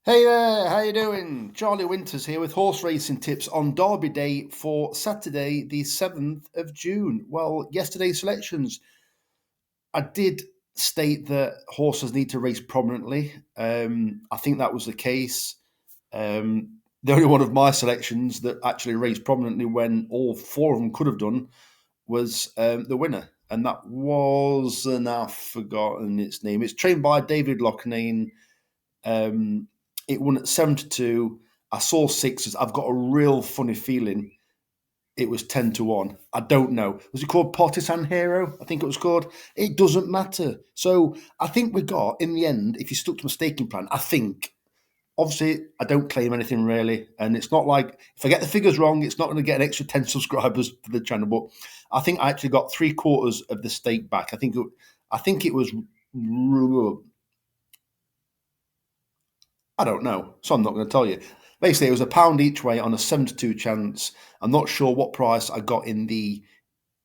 Hey there, how you doing? Charlie Winters here with horse racing tips on Derby Day for Saturday, the 7th of June. Well, yesterday's selections, I did state that horses need to race prominently. I think that was the case. The only one of my selections that actually raced prominently when all four of them could have done was the winner. And that was, and I've forgotten its name. It's trained by David Loughnane. Um, it won at 7-2. I saw sixes. I've got a real funny feeling it was 10-1. I don't know. Was it called Partisan Hero? I think it was called. It doesn't matter. So I think we got, in the end, if you stuck to my staking plan, I think, obviously, I don't claim anything really. And it's not like, if I get the figures wrong, it's not going to get an extra 10 subscribers to the channel. But I think I actually got 3/4 of the stake back. I think it was, I don't know, so I'm not going to tell you. Basically, it was £1 each way on a 7-2 chance. I'm not sure what price I got in the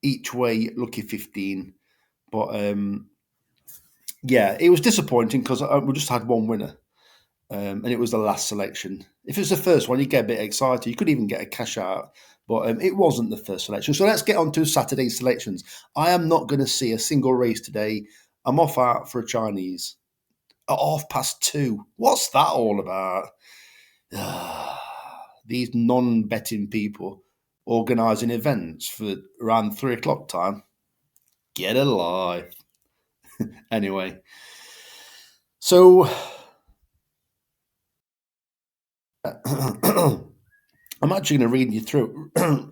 each way lucky 15, but yeah, it was disappointing because we just had one winner, and it was the last selection. If it's the first one, you get a bit excited. You could even get a cash out, but it wasn't the first selection. So let's get on to Saturday's selections. I am not going to see a single race today. I'm off out for a Chinese at 2:30. What's that all about? These non-betting people organising events for around 3 o'clock time. Get a life. Anyway, so I'm actually going to read you through. I'm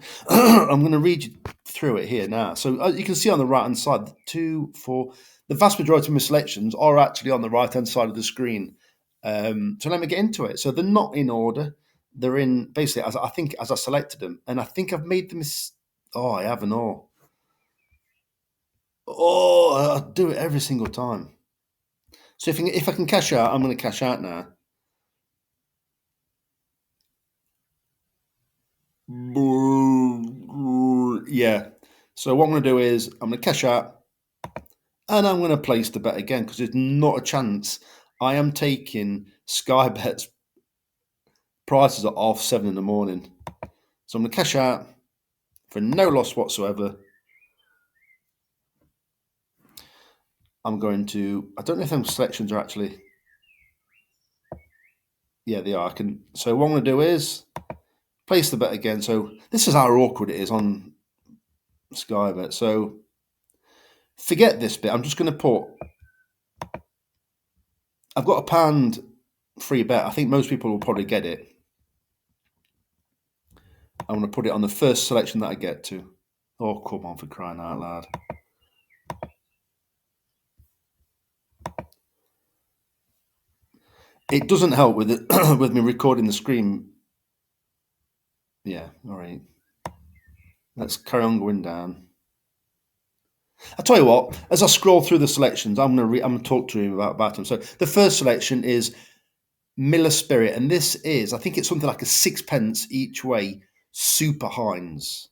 going to read you through it here now. So you can see on the right hand side, the vast majority of my selections are actually on the right hand side of the screen. So let me get into it. So they're not in order. They're in basically as I selected them, and I think I've made them. Oh, I haven't. Oh, I do it every single time. So if I can cash out, I'm going to cash out now. Yeah. So what I'm going to do is I'm going to cash out, and I'm going to place the bet again because there's not a chance I am taking Sky Bet's prices at 7:30 in the morning. So I'm going to cash out for no loss whatsoever. I'm going to. I don't know if them selections are actually. Yeah, they are. So what I'm going to do is place the bet again. So this is how awkward it is on Sky Bet. So forget this bit. I'm just going to put. I've got £1 free bet. I think most people will probably get it. I'm going to put it on the first selection that I get to. Oh, come on, for crying out loud. It doesn't help with it with me recording the screen. Yeah, all right. Let's carry on going down. I tell you what, as I scroll through the selections, I'm going to talk to him about them. So the first selection is Miller Spirit, and this is, I think it's something like a sixpence each way, Super Heinz.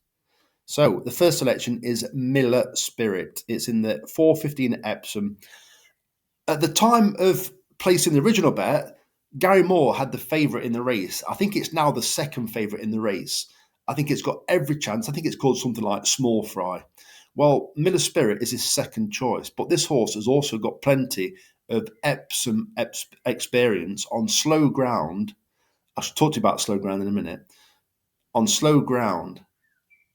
So the first selection is Miller Spirit. It's in the 4:15 Epsom. At the time of placing the original bet, Gary Moore had the favourite in the race. I think it's now the second favourite in the race. I think it's got every chance. I think it's called something like Small Fry. Well, Miller Spirit is his second choice, but this horse has also got plenty of Epsom experience on slow ground. I should talk to you about slow ground in a minute. On slow ground,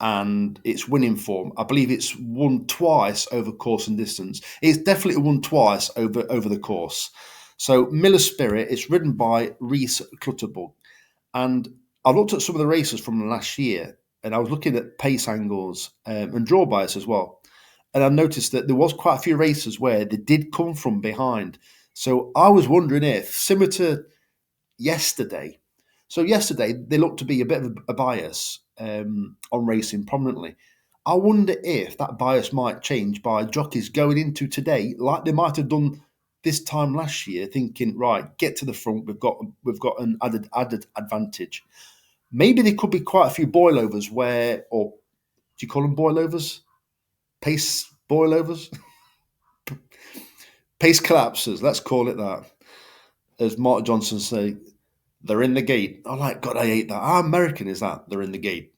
and it's winning form. I believe it's won twice over course and distance. It's definitely won twice over the course. So Miller Spirit, it's ridden by Reese Clutterbuck. And I looked at some of the races from last year, and I was looking at pace angles and draw bias as well. And I noticed that there was quite a few races where they did come from behind. So I was wondering if, similar to yesterday, so yesterday they looked to be a bit of a bias on racing prominently. I wonder if that bias might change by jockeys going into today, like they might have done this time last year, thinking, right, get to the front. We've got an added advantage. Maybe there could be quite a few boilovers where, or do you call them boilovers? Pace boilovers, pace collapses. Let's call it that, as Mark Johnson say. They're in the gate. Oh, like God, I hate that. How American is that? They're in the gate.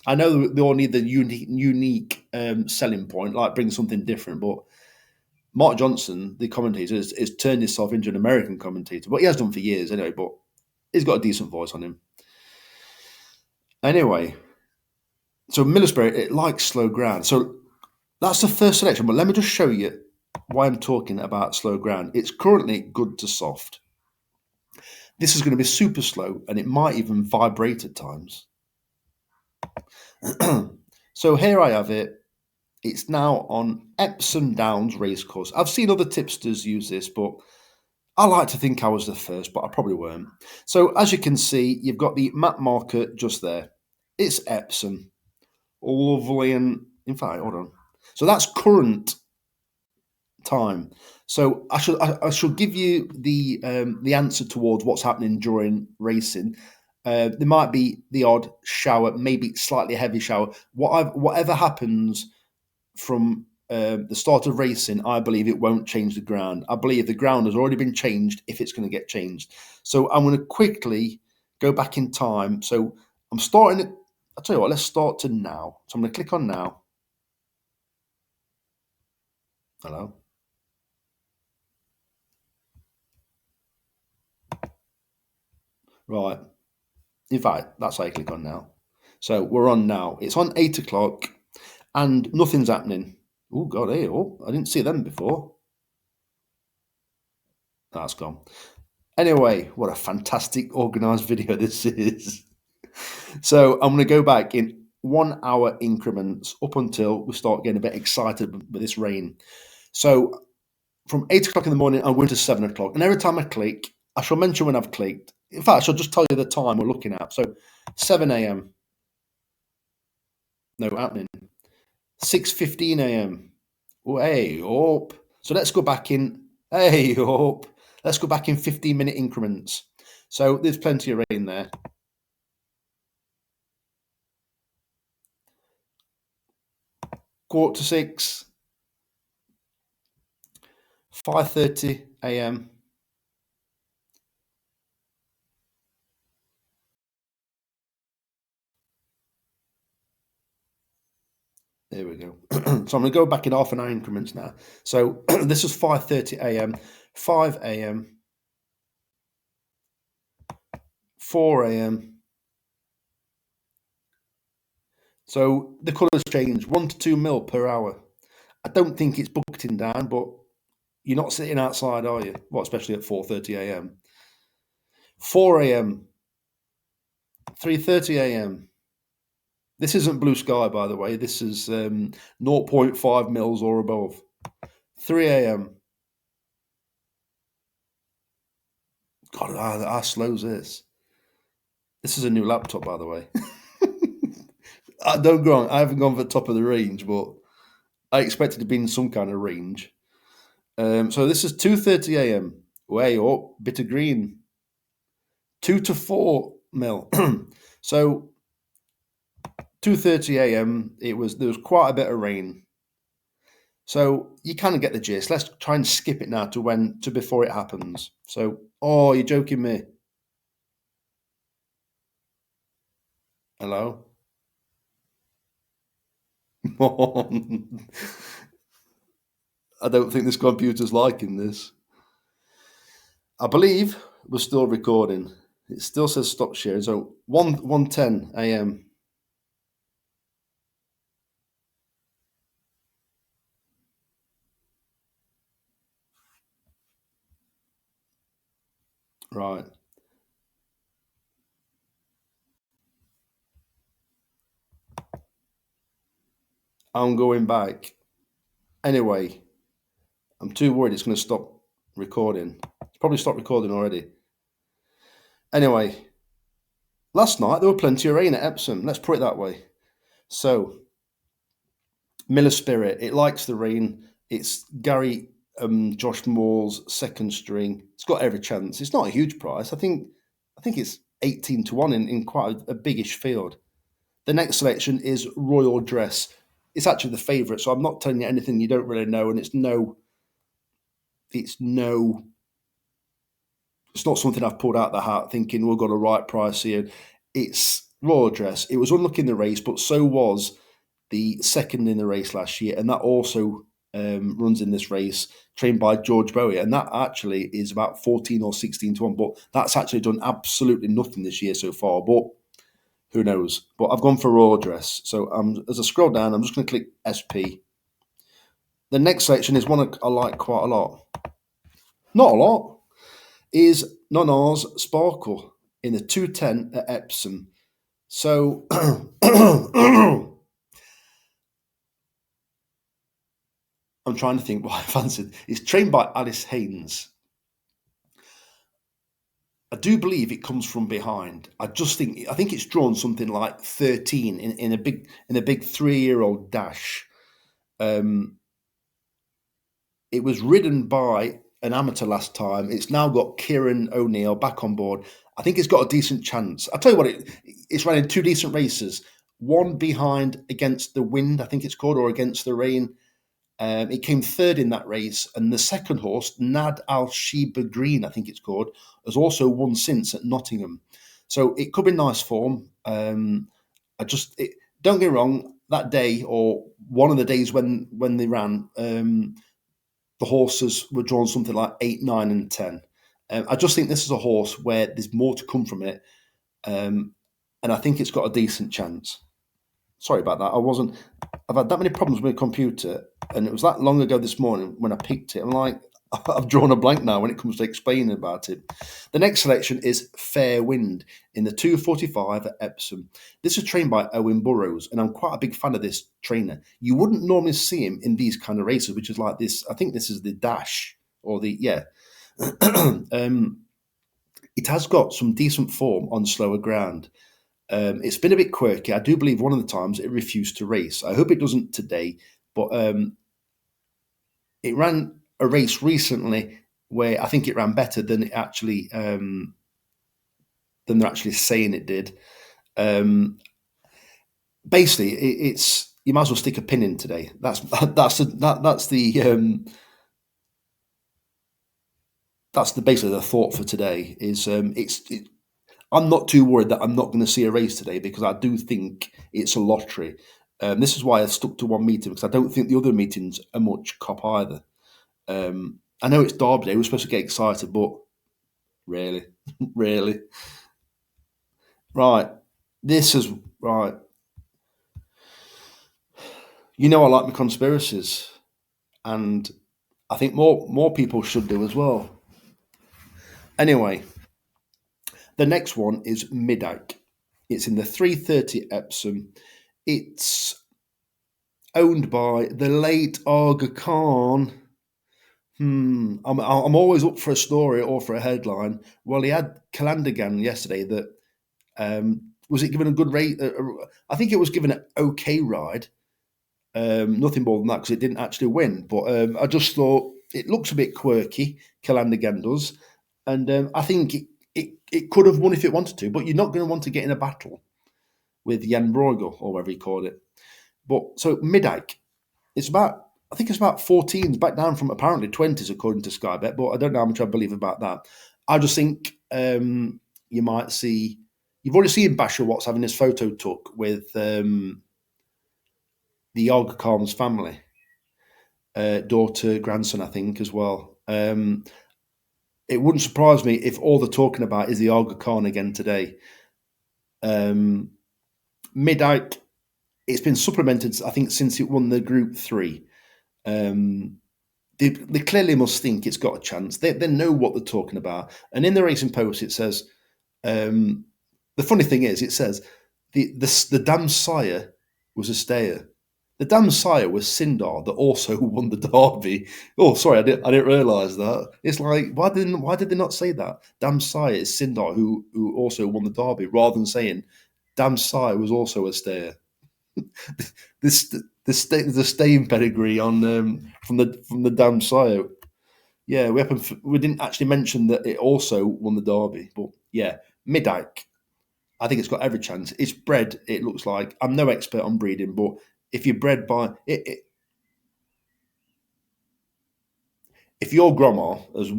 I know they all need the unique selling point, like bring something different. But Mark Johnson, the commentator, has turned himself into an American commentator. But he has done for years anyway. But he's got a decent voice on him. Anyway, so Middlesbrough, it likes slow ground. So that's the first selection. But let me just show you why I'm talking about slow ground. It's currently good to soft. This is going to be super slow, and it might even vibrate at times. So here I have it. It's now on Epsom Downs Racecourse. I've seen other tipsters use this, but I like to think I was the first, but I probably weren't. So as you can see, you've got the map marker just there. It's Epsom. Lovely, and in fact, hold on. So that's current time. So I should give you the answer towards what's happening during racing. There might be the odd shower, maybe slightly heavy shower. Whatever happens from the start of racing, I believe it won't change the ground. I believe the ground has already been changed if it's going to get changed. So I'm going to quickly go back in time. So I'm starting at, I'll tell you what, let's start to now. So I'm going to click on now. Hello. Right. In fact, that's how you click on now. So we're on now. It's on 8 o'clock and nothing's happening. Oh, God, hey, oh, I didn't see them before. That's gone. Anyway, what a fantastic organised video this is. So I'm going to go back in 1 hour increments up until we start getting a bit excited with this rain. So from 8 o'clock in the morning, I'm going to 7 o'clock. And every time I click, I shall mention when I've clicked. In fact, I shall just tell you the time we're looking at. So 7 a.m. No happening. 6:15 a.m. Hey, up. So let's go back in. Hey, up. Let's go back in 15-minute increments. So there's plenty of rain there. Quarter to 6. 5:30 a.m. There we go. So I'm going to go back in half an hour increments now. So this is 5:30 a.m., 5 a.m., 4 a.m. So the colours change 1 to 2 mil per hour. I don't think it's bucketing down, but you're not sitting outside, are you? Well, especially at 4:30 a.m. 4 a.m., 3:30 a.m. This isn't blue sky, by the way. This is 0 0.5 mils or above. 3 a.m. God, how slow is this? This is a new laptop, by the way. Don't go on. I haven't gone for the top of the range, but I expected to be in some kind of range. So this is 2:30 a.m. Way up, bit of green. 2 to 4 mil. So 2:30 a.m. There was quite a bit of rain. So you kind of get the gist. Let's try and skip it now to before it happens. So, oh, you're joking me. Hello? I don't think this computer's liking this. I believe we're still recording. It still says stop sharing. So 1:10 a.m. Right. I'm going back. Anyway, I'm too worried it's going to stop recording. It's probably stopped recording already. Anyway, last night there were plenty of rain at Epsom. Let's put it that way. So, Miller Spirit, it likes the rain. It's Gary Josh Moore's second string. It's got every chance. It's not a huge price. I think it's 18 to 1 in quite a biggish field. The next selection is Royal Dress. It's actually the favourite, so I'm not telling you anything you don't really know, and it's no It's not something I've pulled out the hat thinking we've got a right price here. It's Royal Dress. It was unlucky in the race, but so was the second in the race last year, and that also runs in this race, trained by George Bowie, and that actually is about 14 or 16 to 1. But that's actually done absolutely nothing this year so far. But who knows? But I've gone for Royal Dress. So as I scroll down, I'm just going to click SP. The next section is one I like quite a lot. Not a lot. Is Nonar's Sparkle in the 210 at Epsom. So I'm trying to think what I fancied. It's trained by Alice Haynes. I do believe it comes from behind. I think it's drawn something like 13 in a big 3-year-old dash. It was ridden by an amateur last time. It's now got Kieran O'Neill back on board. I think it's got a decent chance. I'll tell you what, it's ran in two decent races. One behind Against the Wind, I think it's called, or Against the Rain. It came third in that race. And the second horse, Nad Al Sheba Green, I think it's called, has also won since at Nottingham. So it could be nice form. Don't get me wrong, that day or one of the days when they ran, the horses were drawn something like 8, 9, and 10. I just think this is a horse where there's more to come from it, and I think it's got a decent chance. Sorry about that. I've had that many problems with my computer, and it was that long ago this morning when I picked it. I'm like, I've drawn a blank now when it comes to explaining about it. The next selection is Fair Wind in the 245 at Epsom. This is trained by Owen Burrows, and I'm quite a big fan of this trainer. You wouldn't normally see him in these kind of races, which is like this. I think this is the dash or the, yeah. It has got some decent form on slower ground. It's been a bit quirky. I do believe one of the times it refused to race. I hope it doesn't today, but it ran a race recently where I think it ran better than it actually than they're actually saying it did. Basically, it's you might as well stick a pin in today. That's the basically the thought for today. Is I'm not too worried that I'm not going to see a race today because I do think it's a lottery. This is why I stuck to one meeting because I don't think the other meetings are much cop either. I know it's Derby Day. We're supposed to get excited, but really, really, right. This is right. You know, I like my conspiracies, and I think more people should do as well. Anyway, the next one is Midike. It's in the 330 Epsom. It's owned by the late Aga Khan. I'm always up for a story or for a headline. Well, he had Calandagan yesterday that was it given a good rate? I think it was given an okay ride. Nothing more than that because it didn't actually win. But I just thought it looks a bit quirky. Calandagan does, and I think it could have won if it wanted to. But you're not going to want to get in a battle with Jan Bruegel or whatever he called it. But so Midike, I think it's about 14s, back down from apparently 20s according to Sky Bet, but I don't know how much I believe about that. I just think you might see. You've already seen Basher Watts having his photo took with the Olga Khan's family, daughter, grandson, I think, as well. It wouldn't surprise me if all they're talking about is the Olga Khan again today. Midike, it's been supplemented, I think, since it won the Group 3. They clearly must think it's got a chance. They know what they're talking about. And in the Racing Post, it says, the funny thing is, it says, the damn sire was a stayer. The damn sire was Sindar that also won the Derby. Oh, sorry, I didn't realise that. It's like, why did they not say that? Damn sire is Sindar who also won the Derby, rather than saying, damn sire was also a stayer. The staying pedigree on from the damn sire. Yeah, we didn't actually mention that it also won the Derby, but yeah, Midike. I think it's got every chance. It's bred. It looks like I'm no expert on breeding, but if you're bred by if your grandma has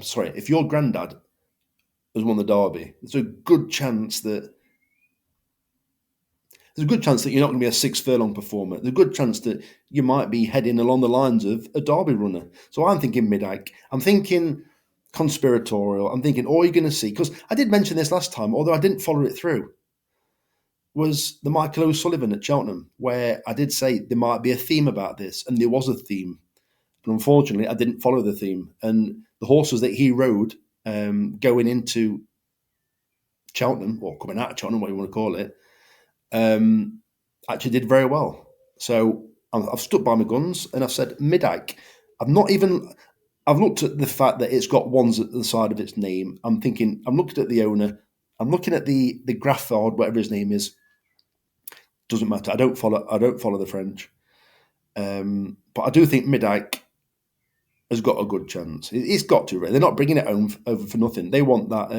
sorry, if your granddad has won the Derby, there's a good chance that you're not going to be a 6 furlong performer. There's a good chance that you might be heading along the lines of a Derby runner. So I'm thinking mid-hike. I'm thinking conspiratorial. I'm thinking all you're going to see, because I did mention this last time, although I didn't follow it through, was the Michael O'Sullivan at Cheltenham, where I did say there might be a theme about this, and there was a theme. But unfortunately, I didn't follow the theme. And the horses that he rode going into Cheltenham, or coming out of Cheltenham, what you want to call it, actually did very well. So I've stuck by my guns and I've said mid-hike. I've looked at the fact that it's got ones at the side of its name. I'm looking at the owner. I'm looking at the Graffard, whatever his name is. Doesn't matter. I don't follow the French. But I do think mid-hike has got a good chance. It's got to. They're not bringing it home over for nothing. They want that.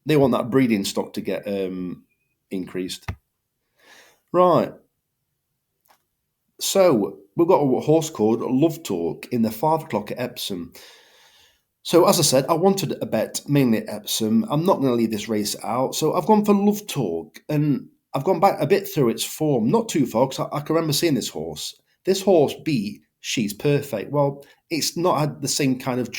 They want that breeding stock to get increased. Right. So we've got a horse called Love Talk in the 5 o'clock at Epsom. So as I said, I wanted a bet mainly at Epsom. I'm not going to leave this race out, so I've gone for Love Talk, and I've gone back a bit through its form, not too far, because I can remember seeing this horse. This horse beat She's Perfect. Well, it's not had the same kind of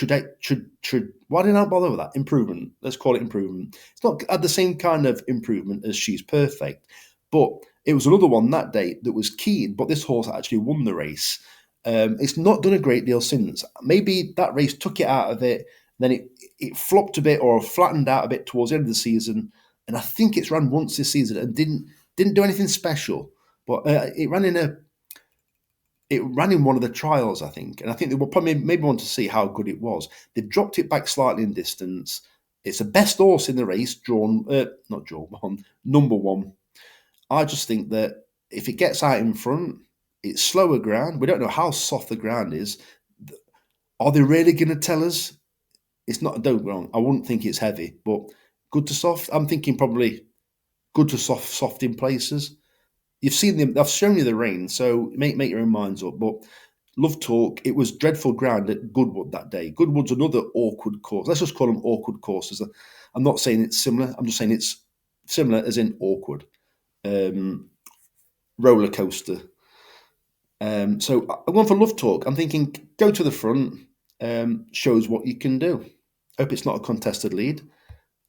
why did I bother with that? Improvement. Let's call it improvement. It's not had the same kind of improvement as She's Perfect, but it was another one that day that was keen. But this horse actually won the race. It's not done a great deal since. Maybe that race took it out of it. Then it flopped a bit or flattened out a bit towards the end of the season. And I think it's run once this season and didn't do anything special. But it ran in one of the trials, I think, and I think they will probably maybe want to see how good it was. They've dropped it back slightly in distance. It's the best horse in the race, not drawn one, number one. I just think that if it gets out in front, it's slower ground. We don't know how soft the ground is. Are they really going to tell us? It's not. Don't get me wrong. I wouldn't think it's heavy, but good to soft. I'm thinking probably good to soft in places. You've seen them. I've shown you the rain, so make your own minds up. But Love Talk, it was dreadful ground at Goodwood that day. Goodwood's another awkward course. Let's just call them awkward courses. I'm not saying it's similar. I'm just saying it's similar as in awkward. Roller coaster. So I'm going for Love Talk. I'm thinking go to the front, shows what you can do. Hope it's not a contested lead.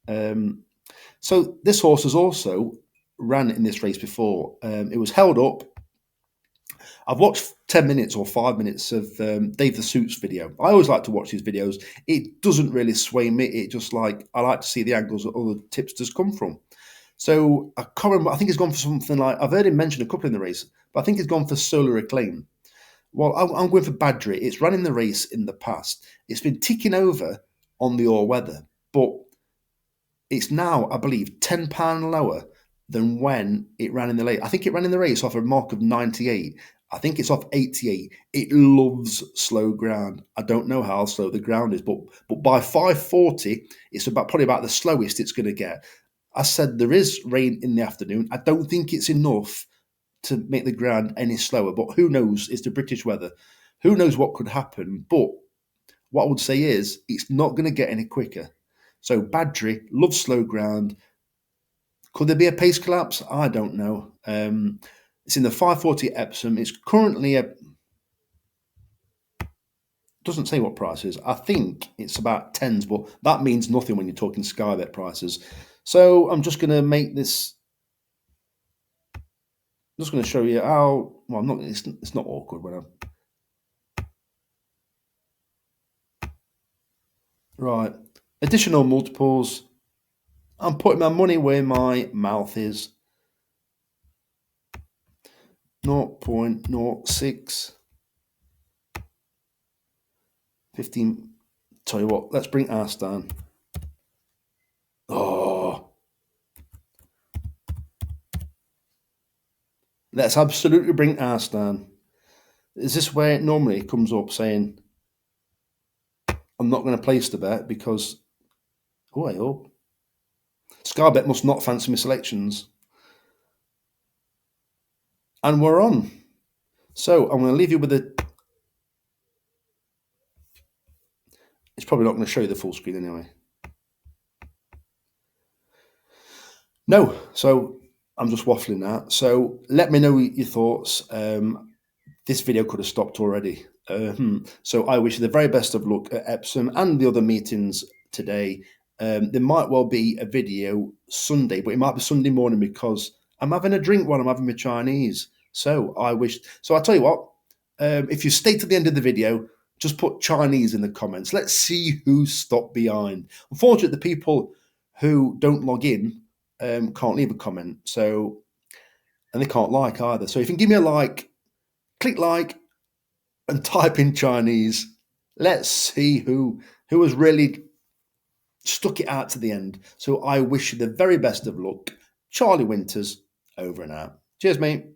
So this horse has also ran in this race before. It was held up. I've watched 10 minutes or 5 minutes of Dave the Suits video. I always like to watch his videos. It doesn't really sway me. It just like, I like to see the angles that other tipsters come from. So I can't remember. I think he's gone for something like, I've heard him mention a couple in the race, but I think he's gone for Solar Acclaim. Well, I'm going for Badri. It's run in the race in the past. It's been ticking over on the all weather, but it's now, I believe, £10 lower than when it ran in the race. I think it ran in the race off a mark of 98. I think it's off 88. It loves slow ground. I don't know how slow the ground is, but by 5:40, it's probably about the slowest it's going to get. I said there is rain in the afternoon. I don't think it's enough to make the ground any slower, but who knows? It's the British weather. Who knows what could happen? But what I would say is it's not going to get any quicker. So Badri loves slow ground. Could there be a pace collapse? I don't know. It's in the 5:40 at Epsom. It's currently doesn't say what price is. I think it's about tens, but that means nothing when you're talking Sky Bet prices. So I'm just going to make this. I'm just going to show you how. Well, I'm not. It's not awkward when I'm. Right. Additional multiples. I'm putting my money where my mouth is. 0.06. 15. Tell you what, let's bring Arse down. Oh. Let's absolutely bring Arse down. Is this where it normally comes up saying, I'm not going to place the bet because, oh, I hope. Skybet must not fancy my selections. And we're on. So I'm going to leave you with It's probably not going to show you the full screen anyway. No, so I'm just waffling now. So let me know your thoughts. This video could have stopped already. So I wish you the very best of luck at Epsom and the other meetings today. There might well be a video Sunday, but it might be Sunday morning because I'm having a drink while I'm having my Chinese. So I wish. So I tell you what, if you stay to the end of the video, just put Chinese in the comments. Let's see who stopped behind. Unfortunately, the people who don't log in can't leave a comment. So, and they can't like either. So if you can give me a like, click like, and type in Chinese. Let's see who has really stuck it out to the end. So I wish you the very best of luck. Charlie Winters, over and out. Cheers, mate.